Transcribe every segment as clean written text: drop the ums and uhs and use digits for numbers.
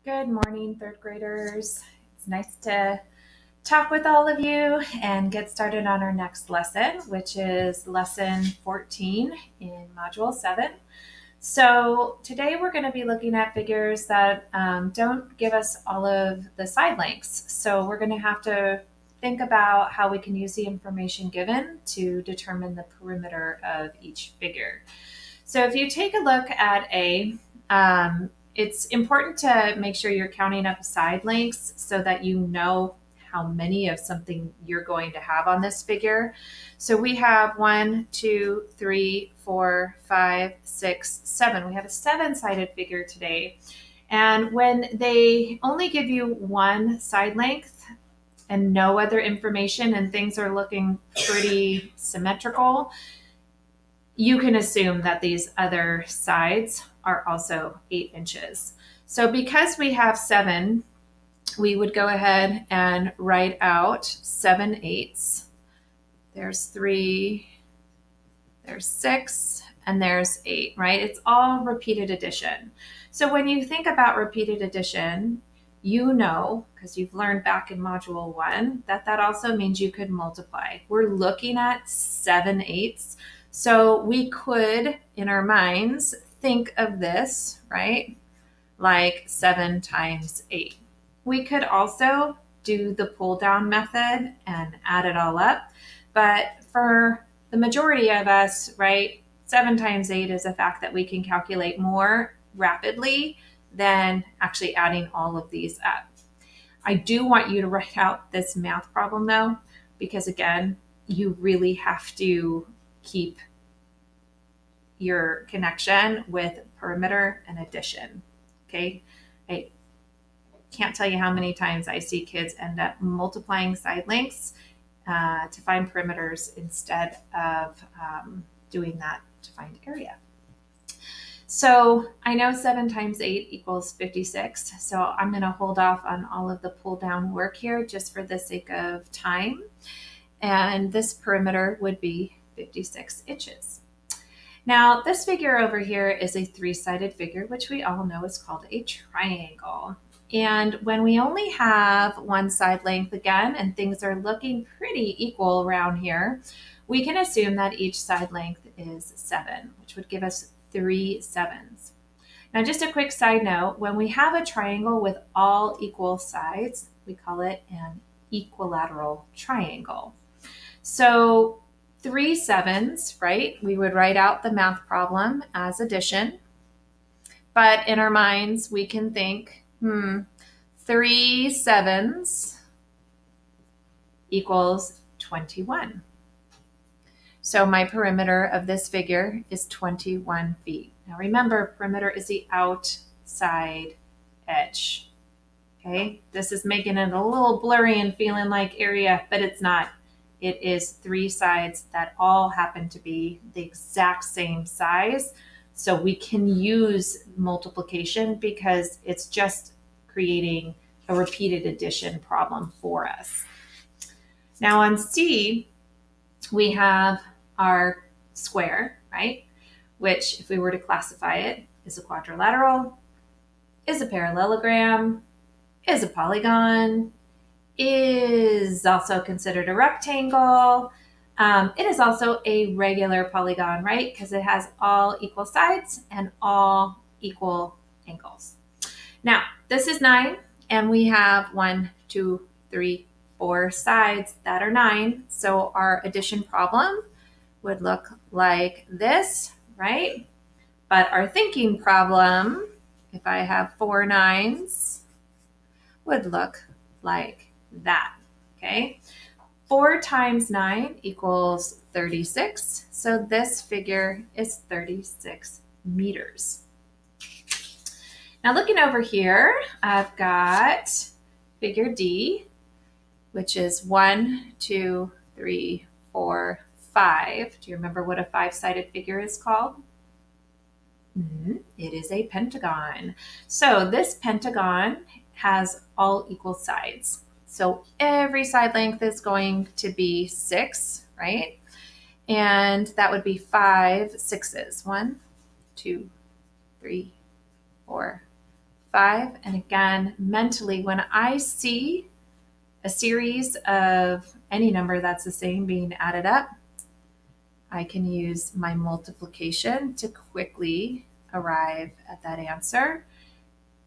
Good morning, third graders. It's nice to talk with all of you and get started on our next lesson, which is lesson 14 in module 7. So today we're going to be looking at figures that don't give us all of the side lengths. So we're going to have to think about how we can use the information given to determine the perimeter of each figure. So if you take a look at it's important to make sure you're counting up side lengths so that you know how many of something you're going to have on this figure. So we have 1, 2, 3, 4, 5, 6, 7. We have a 7-sided figure today. And when they only give you one side length and no other information and things are looking pretty symmetrical, you can assume that these other sides are also 8 inches. So because we have 7, we would go ahead and write out 7/8. There's 3, there's 6, and there's 8, right? It's all repeated addition. So when you think about repeated addition, you know, because you've learned back in module 1, that also means you could multiply. We're looking at 7/8. So we could, in our minds, think of this, right, like 7 times 8. We could also do the pull down method and add it all up. But for the majority of us, right, 7 times 8 is a fact that we can calculate more rapidly than actually adding all of these up. I do want you to write out this math problem though, because again, you really have to keep your connection with perimeter and addition. Okay, I can't tell you how many times I see kids end up multiplying side lengths to find perimeters instead of doing that to find area. So I know 7 times 8 equals 56. So I'm going to hold off on all of the pull down work here just for the sake of time. And this perimeter would be 56 inches. Now, this figure over here is a 3-sided figure, which we all know is called a triangle. And when we only have one side length again, and things are looking pretty equal around here, we can assume that each side length is 7, which would give us 3 7s. Now, just a quick side note, when we have a triangle with all equal sides, we call it an equilateral triangle. So 3 7s, right? We would write out the math problem as addition. But in our minds, we can think, 3 7s equals 21. So my perimeter of this figure is 21 feet. Now remember, perimeter is the outside edge. Okay, this is making it a little blurry and feeling like area, but it's not. It is 3 sides that all happen to be the exact same size. So we can use multiplication because it's just creating a repeated addition problem for us. Now on C, we have our square, right? Which, if we were to classify it, is a quadrilateral, is a parallelogram, is a polygon, is also considered a rectangle. It is also a regular polygon, right? Because it has all equal sides and all equal angles. Now, this is 9, and we have 1, 2, 3, 4 sides that are 9. So our addition problem would look like this, right? But our thinking problem, if I have 4 9s, would look like that, okay? 4 times 9 equals 36. So this figure is 36 meters. Now looking over here, I've got figure D, which is 1, 2, 3, 4, 5. Do you remember what a 5-sided figure is called? It is a pentagon. So this pentagon has all equal sides. So every side length is going to be 6, right? And that would be 5 6s. 1, 2, 3, 4, 5. And again, mentally, when I see a series of any number that's the same being added up, I can use my multiplication to quickly arrive at that answer.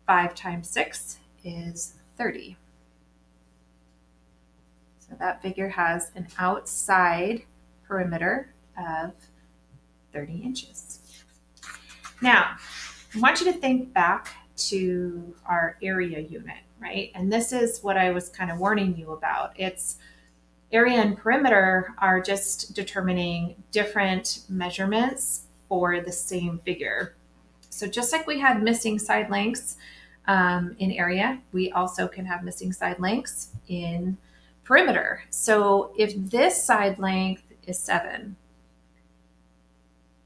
5 times 6 is 30. So that figure has an outside perimeter of 30 inches. Now, I want you to think back to our area unit, right? And this is what I was kind of warning you about. It's area and perimeter are just determining different measurements for the same figure. So just like we had missing side lengths in area, we also can have missing side lengths in perimeter. So if this side length is 7,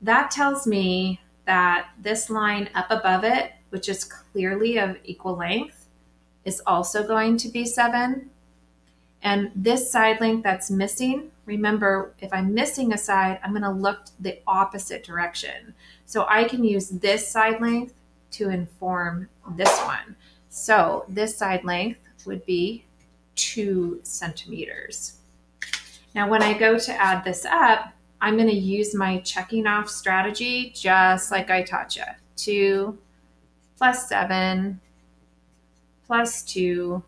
that tells me that this line up above it, which is clearly of equal length, is also going to be 7. And this side length that's missing, remember, if I'm missing a side, I'm going to look the opposite direction. So I can use this side length to inform this one. So this side length would be 2 centimeters. Now, when I go to add this up, I'm going to use my checking off strategy just like I taught you. 2 plus 7 plus 2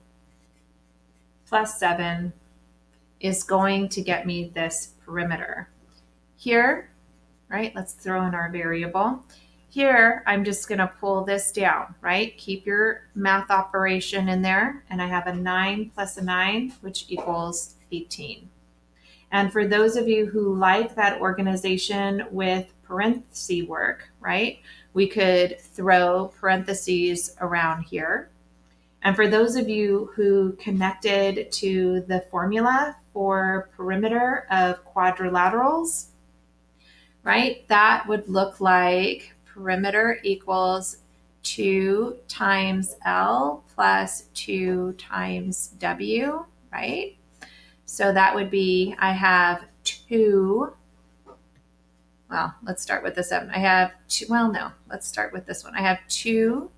plus 7 is going to get me this perimeter. Here, right, let's throw in our variable. Here, I'm just going to pull this down, right? Keep your math operation in there. And I have a 9 plus a 9, which equals 18. And for those of you who like that organization with parenthesis work, right, we could throw parentheses around here. And for those of you who connected to the formula for perimeter of quadrilaterals, right, that would look like perimeter equals 2 times L plus 2 times W, right? So that would be, I have 2, well, let's start with the 7. I have 2, well, no, let's start with this one. I have 2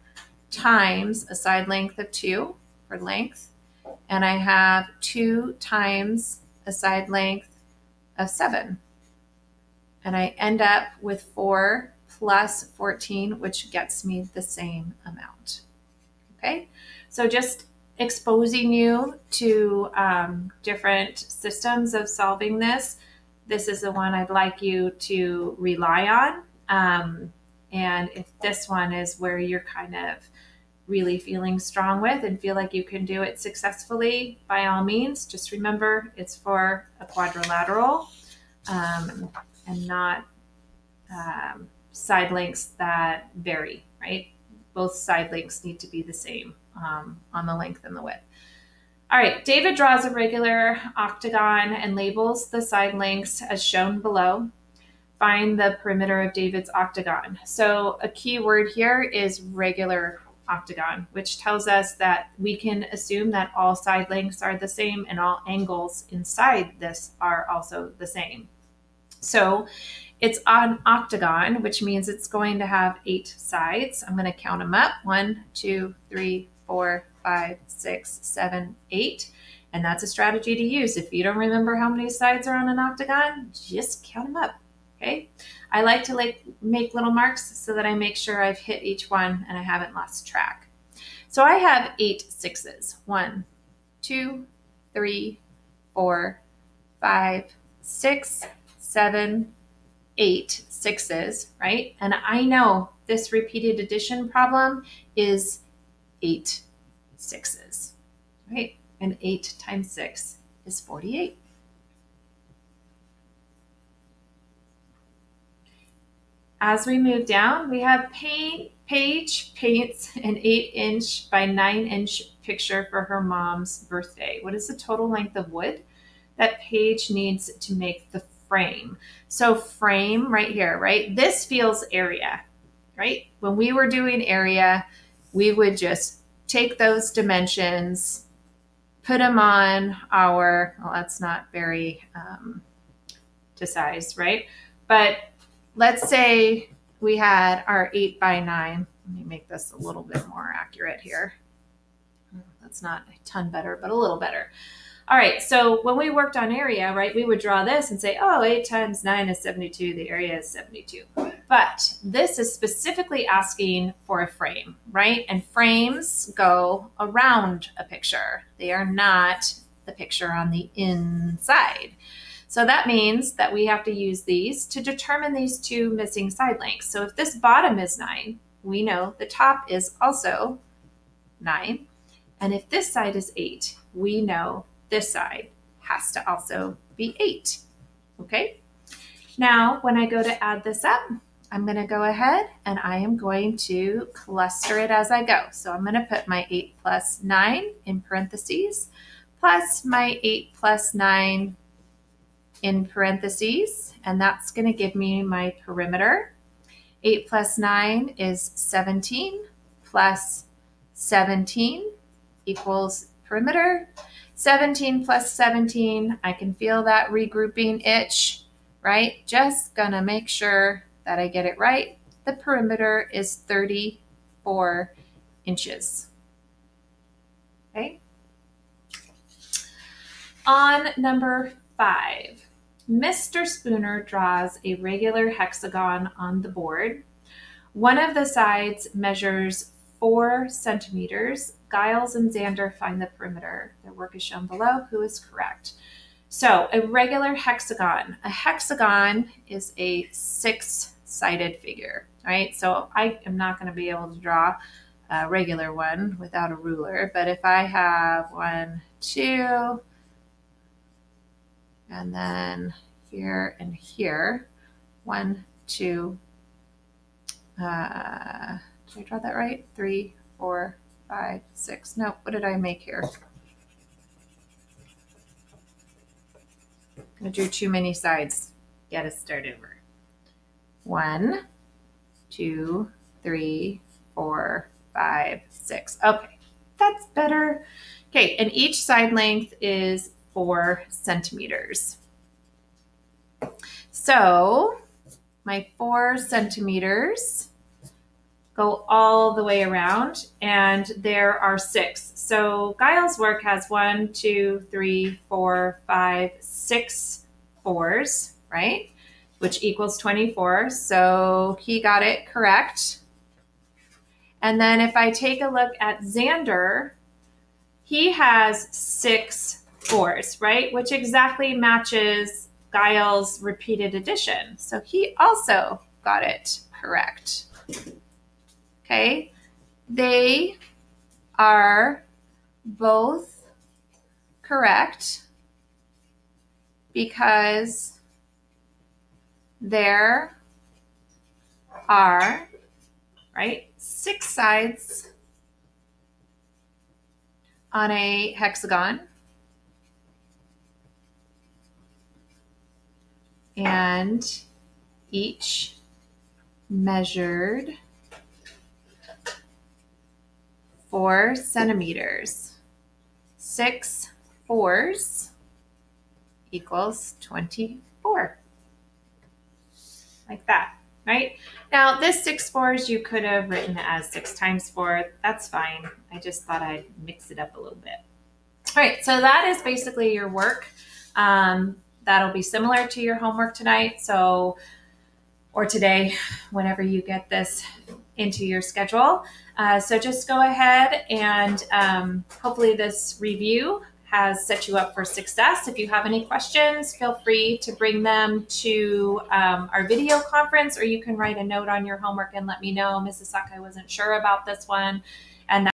times a side length of 2 for length, and I have 2 times a side length of 7. And I end up with 4 plus 14, which gets me the same amount. Okay, so just exposing you to different systems of solving this. This is the one I'd like you to rely on. And if this one is where you're kind of really feeling strong with and feel like you can do it successfully, by all means, just remember it's for a quadrilateral and not side lengths that vary, right? Both side lengths need to be the same on the length and the width. All right, David draws a regular octagon and labels the side lengths as shown below. Find the perimeter of David's octagon. So a key word here is regular octagon, which tells us that we can assume that all side lengths are the same and all angles inside this are also the same. So it's an octagon, which means it's going to have 8 sides. I'm going to count them up. 1, 2, 3, 4, 5, 6, 7, 8. And that's a strategy to use. If you don't remember how many sides are on an octagon, just count them up. Okay. I like to make little marks so that I make sure I've hit each one and I haven't lost track. So I have 8 sixes. 1, 2, 3, 4, 5, 6, 7, 8 sixes, right? And I know this repeated addition problem is 8 sixes, right? And 8 times 6 is 48. As we move down, we have Paige paints an 8-inch by 9-inch picture for her mom's birthday. What is the total length of wood that Paige needs to make the frame? So frame right here, right? This feels area, right? When we were doing area, we would just take those dimensions, put them on our, well, that's not very to size, right? But let's say we had our 8 by 9 Let me make this a little bit more accurate here. That's not a ton better, but a little better. All right, so when we worked on area, right, we would draw this and say, oh, 8 times 9 is 72. The area is 72. But this is specifically asking for a frame, right? And frames go around a picture. They are not the picture on the inside. So that means that we have to use these to determine these two missing side lengths. So if this bottom is 9, we know the top is also 9. And if this side is 8, we know this side has to also be 8. Okay? Now, when I go to add this up, I'm going to go ahead and I am going to cluster it as I go. So I'm going to put my 8 plus 9 in parentheses, plus my 8 plus 9 in parentheses, and that's going to give me my perimeter. 8 plus 9 is 17, plus 17 equals perimeter. 17 plus 17, I can feel that regrouping itch, right? Just gonna make sure that I get it right. The perimeter is 34 inches. Okay. On number 5, Mr. Spooner draws a regular hexagon on the board. One of the sides measures 4 centimeters. Giles and Xander find the perimeter. Their work is shown below. Who is correct? So a regular hexagon. A hexagon is a 6-sided figure, right? So I am not going to be able to draw a regular one without a ruler. But if I have 1, 2, and then here and here, 1, 2, did I draw that right? 3, 4, 5, 6. No, what did I make here? I drew too many sides. Get us started over. 1, 2, 3, 4, 5, 6. Okay, that's better. Okay, and each side length is 4 centimeters. So my 4 centimeters go all the way around, and there are 6. So Giles' work has 1, 2, 3, 4, 5, 6 fours, right? Which equals 24. So he got it correct. And then if I take a look at Xander, he has 6 fours, right? Which exactly matches Giles' repeated addition. So he also got it correct. Okay, they are both correct because there are, right, 6 sides on a hexagon, and each measured 4 centimeters. 6 fours equals 24. Like that, right? Now this 6 fours you could have written as 6 times 4. That's fine. I just thought I'd mix it up a little bit. All right, so that is basically your work. That'll be similar to your homework tonight. So, or today, whenever you get this into your schedule. So just go ahead and hopefully this review has set you up for success. If you have any questions, feel free to bring them to our video conference, or you can write a note on your homework and let me know, Mrs. Sakai wasn't sure about this one. And